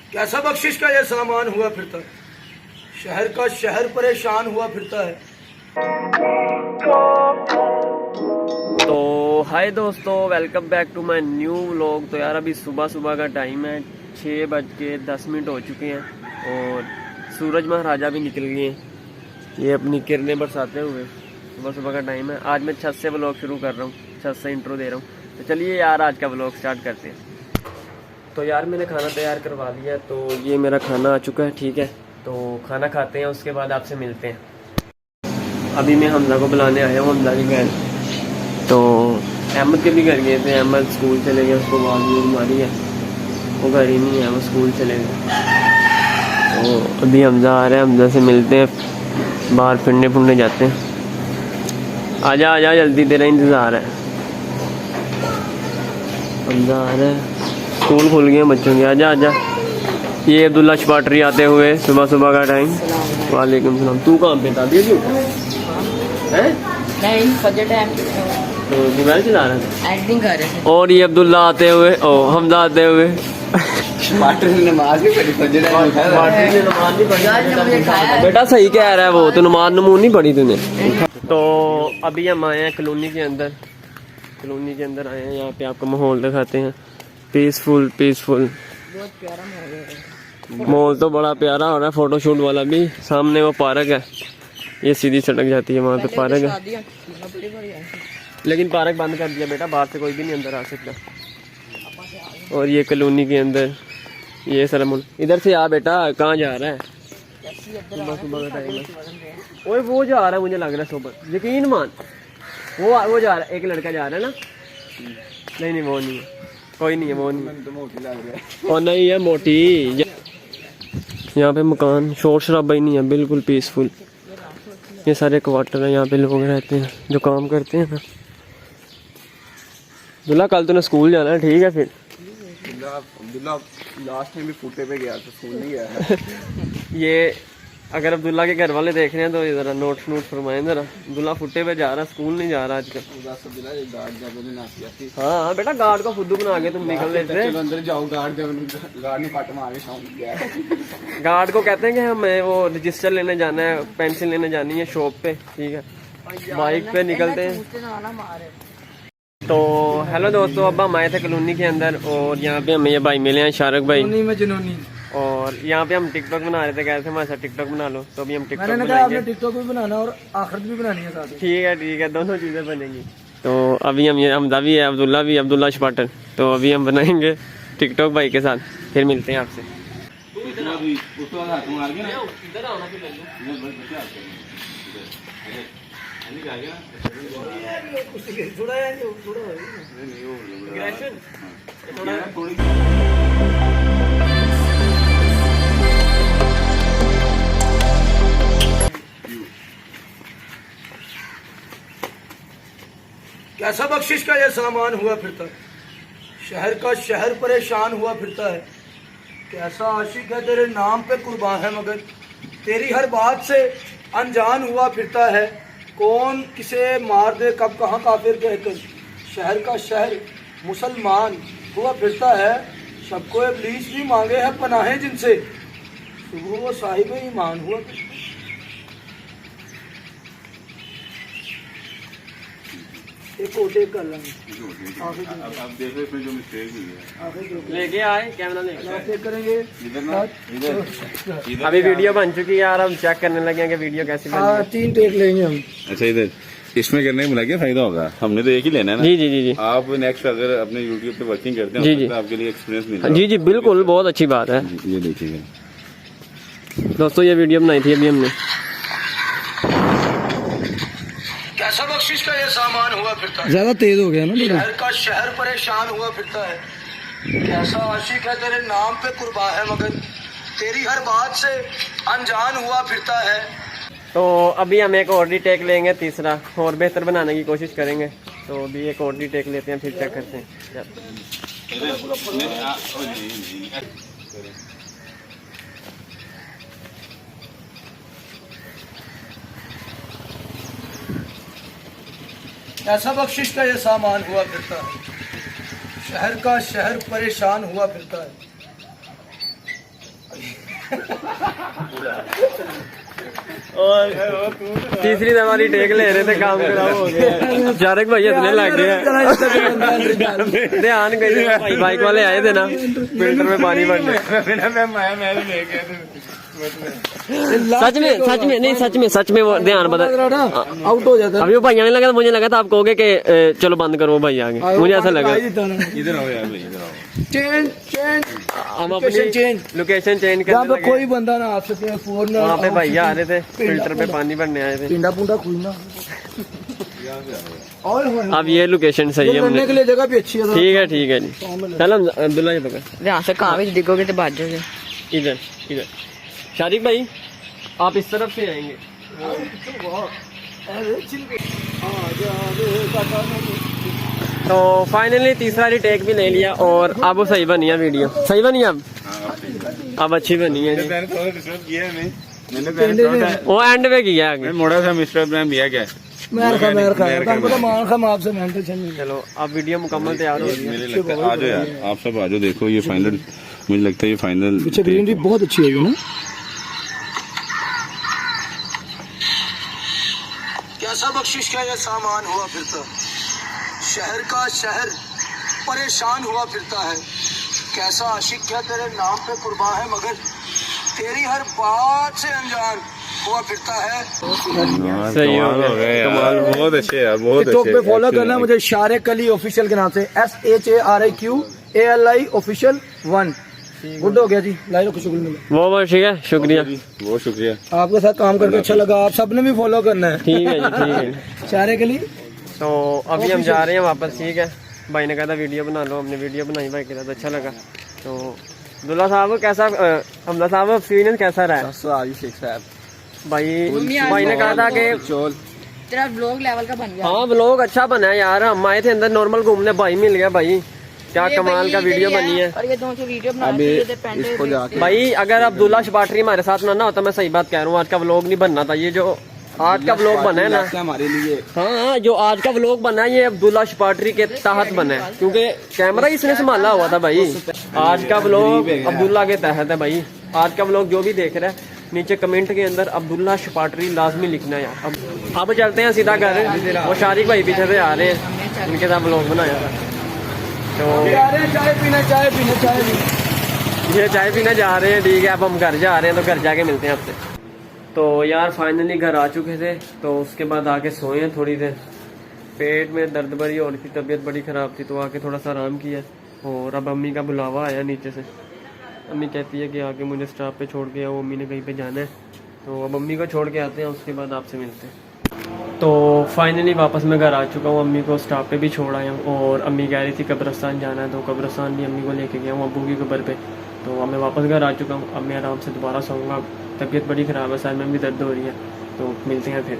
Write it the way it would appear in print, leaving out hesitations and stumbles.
कैसा बख्शिश का ये सामान हुआ फिरता है, शहर का शहर परेशान हुआ फिरता है। तो हाय दोस्तों, welcome back to my new vlog. तो यार अभी सुबह सुबह का टाइम है, 6:10 हो चुके हैं और सूरज महाराजा भी निकल गए हैं। ये अपनी किरणें बरसाते हुए सुबह सुबह का टाइम है। आज मैं छत से व्लॉग शुरू कर रहा हूँ, छत से इंट्रो दे रहा हूँ। तो चलिए यार आज का व्लॉग स्टार्ट करते हैं। तो यार मैंने खाना तैयार करवा लिया, तो ये मेरा खाना आ चुका है। ठीक है, तो खाना खाते हैं, उसके बाद आपसे मिलते हैं। अभी मैं हमजा को बुलाने आया हूँ, हमजा के घर। तो अहमद के भी घर गए थे, अहमद स्कूल चले गए, उसको आवाज़ मारी है, वो घर ही नहीं है, वो स्कूल चले गए। तो अभी हमजा आ रहा है, हमजा से मिलते हैं, बाहर फिरने फुरने जाते हैं। आजा आजा जल्दी, तेरा इंतज़ार है। हमजा आ रहा है, स्कूल खुल गए बच्चों के, आजा आजा। ये अब्दुल्ला शपाटरी आते हुए सुबह सुबह का टाइम। वालेकुम सलाम। तू कहाँ पे था? अभी अभी उठा है? नहीं, फजर टाइम तो मोबाइल चला रहा था, एक्टिंग कर रहे थे। और ये अब्दुल्ला आते हुए, ओ हमजा आते हुए। नमाज नहीं पढ़ी, फजर टाइम बेटा सही कह रहा है वो, तो नमाज नमूज नहीं पढ़ी तूने। तो अभी हम आए हैं कॉलोनी के अंदर, कॉलोनी के अंदर आए हैं। यहाँ पे आपको माहौल दिखाते हैं, पीसफुल पीसफुल बहुत प्यारा माहौल है। माहौल तो बड़ा प्यारा हो रहा है। फोटोशूट वाला भी, सामने वो पार्क है, ये सीधी सड़क जाती है, वहाँ पे पार्क है। लेकिन पार्क बंद कर दिया बेटा, बाहर से कोई भी नहीं अंदर आ सकता। और ये कॉलोनी के अंदर ये सरमुल, इधर से आ बेटा, कहाँ जा रहा है? सुबह सुबह का टाइम है। ओए वो जा रहा है, मुझे लग रहा है सुबह, यकीन मान वो जा रहा है, एक लड़का जा रहा है ना। नहीं नहीं वो नहीं है, कोई नहीं है, वो नहीं है, और नहीं है मोटी। यहाँ पे मकान, शोर शराबा ही नहीं है, बिल्कुल पीसफुल। ये सारे क्वार्टर है, यहाँ पे लोग रहते हैं जो काम करते हैं ना। दुल्ला कल तूने स्कूल जाना है, ठीक है फिर। अब्दुल्ला लास्ट टाइम भी फुटे पे गया था, स्कूल नहीं गया। ये अगर अब्दुल्ला के घर वाले देख रहे हैं तो ज़रा नोट फरमाएं जरा। अब्दुल्ला फुटे पे जा रहा, स्कूल नहीं जा रहा आजकल। हाँ बेटा, गार्ड को फुद्दू बना के तुम निकल लेते हैं। अंदर जाओ, गार्ड ने पट मारे शाम। गार्ड को कहते हैं कि हमें वो रजिस्टर लेने जाना है, पेंसिल लेने जानी है शॉप पे, ठीक है। बाइक पे निकलते हैं। तो हेलो दोस्तों, अब हम आए थे कॉलोनी के अंदर और यहाँ पे हमें ये भाई मिले हैं, शारक भाई। और यहाँ पे हम टिकटॉक बना रहे थे, कह रहे थे हमारे साथ टिकटॉक बना लो। तो अभी हम टिकटॉक बनाएंगे। टिकटॉक भी बनाना और आखिरत भी बनानी है साथ। ठीक है, दोनों चीज़ें बनेंगी। तो अभी हम, ये हमजा भी है, अब्दुल्ला भी, अब्दुल्ला शपाटर। तो अभी हम बनाएंगे टिकटॉक भाई के साथ, फिर मिलते हैं आपसे। कैसा बख्शिश का ये सामान हुआ फिरता है, शहर का शहर परेशान हुआ फिरता है। कैसा आशिक है तेरे नाम पे कुर्बान है, मगर तेरी हर बात से अनजान हुआ फिरता है। कौन किसे मार दे कब कहाँ काफिर कहकर, शहर का शहर मुसलमान हुआ फिरता है। सबको इब्लीस भी मांगे है पनाहे जिनसे, सुबह वो साहिब ईमान हुआ फिरता है। एक टेक कर लेंगे, अब देखो इसमें जो मिस्टेक हुई है, लेके आए कैमरा, चेक करेंगे। अभी वीडियो बन चुकी है यार, हम चेक करने लगे हैं कि वीडियो कैसी बनी है। 3 टेक लेंगे हम। अच्छा, इधर इसमें करने में क्या फायदा होगा? हमने तो एक ही लेना है ना। जी जी जी जी। आप नेक्स्ट अगर अपने यूट्यूब पे वर्किंग करते हैं जी, तो आपके लिए एक्सपीरियंस मिलेगा। जी जी बिल्कुल, बहुत अच्छी बात है। ये देखिएगा दोस्तों, ये वीडियो बनाई थी अभी हमने। कैसा बख्शिश का ये सामान हुआ फिरता है, ज्यादा तेज हो गया ना मेरा। शहर का शहर परेशान हुआ फिरता है। कैसा आशिक है तेरे नाम पे कुर्बान है, मगर तेरी हर बात से अनजान हुआ फिरता है। तो अभी हम एक और टेक लेंगे, तीसरा और बेहतर बनाने की कोशिश करेंगे। तो अभी एक और टेक लेते हैं, फिर चेक करते हैं। ऐसा बख्शिश का ये सामान हुआ फिरता है, शहर का शहर परेशान हुआ फिरता है। और तीसरी हमारी टेक ले रहे थे, काम खराब हो गया। शारिक भाई हंसने लग गए। ध्यान करिए, बाइक वाले आए थे ना फिल्टर में पानी भरने। सच में वो ध्यान बता आउट हो जाता अभी वो भैया ने लगा, मुझे लगा था आप कहोगे कि चलो बंद करो भाई आगे, मुझे ऐसा लगा। इधर आओ यार, इधर आओ। चेंज हम अपनी लोकेशन चेंज जहाँ करने पे लगे। कोई बंदा ना आ सके, फोन वहाँ पे भैया आ रहे थे, फिल्टर पे पानी भरने आए थे। पिंडा पुंडा खुलना। और अब ये लोकेशन सही है लड़ने हमने। के लिए जगह भी अच्छी है। ठीक है जी। चल हम अब्दुल्ला जी पकड़ यहाँ से कहाँ भी डिगोगे तो बाज जाओगे। इधर शारिक भाई आप इस तरफ से आएंगे। तो फाइनली तीसरा टेक भी ले लिया और अब वो सही बनी है वीडियो। सही बनी है अब अच्छी बनी है जी। मैंने थोड़ा डिस्टर्ब किया है, मैंने थोड़ा वो एंड पे किया आगे। मोड़ा सा मिस्टर इब्राहिम लिया क्या? मार खा पता मार खा आपसे मैं टेंशन नहीं। चलो अब वीडियो मुकम्मल तैयार हो गई है। मुझे लगता है आ जाओ यार, आप सब आ जाओ, देखो ये फाइनल, मुझे लगता है ये फाइनल। पीछे ग्रीनरी बहुत अच्छी है ना। कैसा बख्शिश का ये सामान हुआ फिरता, शहर का शहर परेशान हुआ फिरता है। कैसा आशिक क्या तेरे नाम पे कुर्बान है, मगर तेरी हर बात से अनजान हुआ फिरता है। सही हो कमाल गया, यार, कमाल। बहुत अच्छे यार, बहुत टिकटॉक अच्छे। पे फॉलो करना मुझे शारिक अली ऑफिशियल के नाम से, SHARIQALI ऑफिशियल 1। गुड हो गया जी, लाइव को शुक्र मिला। बहुत ठीक है, शुक्रिया। बहुत शुक्रिया। आपके साथ काम करके अच्छा लगा, आप सबने भी फॉलो करना है। ठीक है जी, ठीक है। शारिक अली तो अभी हम जा रहे हैं वापस। ठीक है, भाई ने कहा था वीडियो बना लो, हमने वीडियो बनाई, भाई के साथ अच्छा लगा। तो अब्दुल्ला साहब कैसा, हमला साहब एक्सपीरियंस कैसा रहा? भाई ने कहा था कि तेरा ब्लॉग लेवल का बन गया। हाँ ब्लॉग अच्छा बना है यार। हम आए थे अंदर नॉर्मल घूमने, भाई मिल गया। भाई क्या कमाल का वीडियो बनी है। और ये दोनों से वीडियो बना भाई अगर अब्दुल्ला शबाटरी हमारे साथ ना होता, मैं सही बात कह रहा हूँ, आज का व्लॉग नहीं बनना था। ये जो आज का व्लॉग बना है ना हमारे लिए, हाँ जो आज का व्लॉग बना है ये अब्दुल्ला शबाटरी के तहत बना है, क्योंकि कैमरा इसने संभाला हुआ था। भाई आज का व्लॉग अब्दुल्ला के तहत है। भाई आज का व्लॉग जो भी देख रहा है नीचे कमेंट के अंदर अब्दुल्ला शबाटरी लाजमी लिखना है यार। अब चलते हैं सीधा घर। वो शारिक भाई पीछे से आ रहे हैं, इनके साथ व्लॉग बनाया था। तो चाय पीना चाय ये चाय पीने जा रहे हैं। ठीक है, अब हम घर जा रहे हैं, तो घर जाके मिलते हैं आपसे। तो यार फाइनली घर आ चुके थे, तो उसके बाद आके सोए हैं थोड़ी देर। पेट में दर्द भरी और थी, तबीयत बड़ी ख़राब थी, तो आके थोड़ा सा आराम किया। और अब अम्मी का बुलावा आया नीचे से। अम्मी कहती है कि आके मुझे स्टॉप पे छोड़ के आओ, अम्मी ने कहीं पे जाना है। तो अब अम्मी को छोड़ के आते हैं, उसके बाद आपसे मिलते हैं। तो फाइनली वापस मैं घर आ चुका हूँ। अम्मी को स्टॉप पे भी छोड़ आया हूँ और अम्मी कह रही थी कब्रिस्तान जाना है, तो कब्रिस्तान भी अम्मी को लेके गया हूँ अब्बू की कब्र पे। तो अब मैं वापस घर आ चुका हूँ। अब मैं आराम से दोबारा सोऊंगा। तबीयत बड़ी ख़राब है, सर में भी दर्द हो रही है। तो मिलते हैं फिर।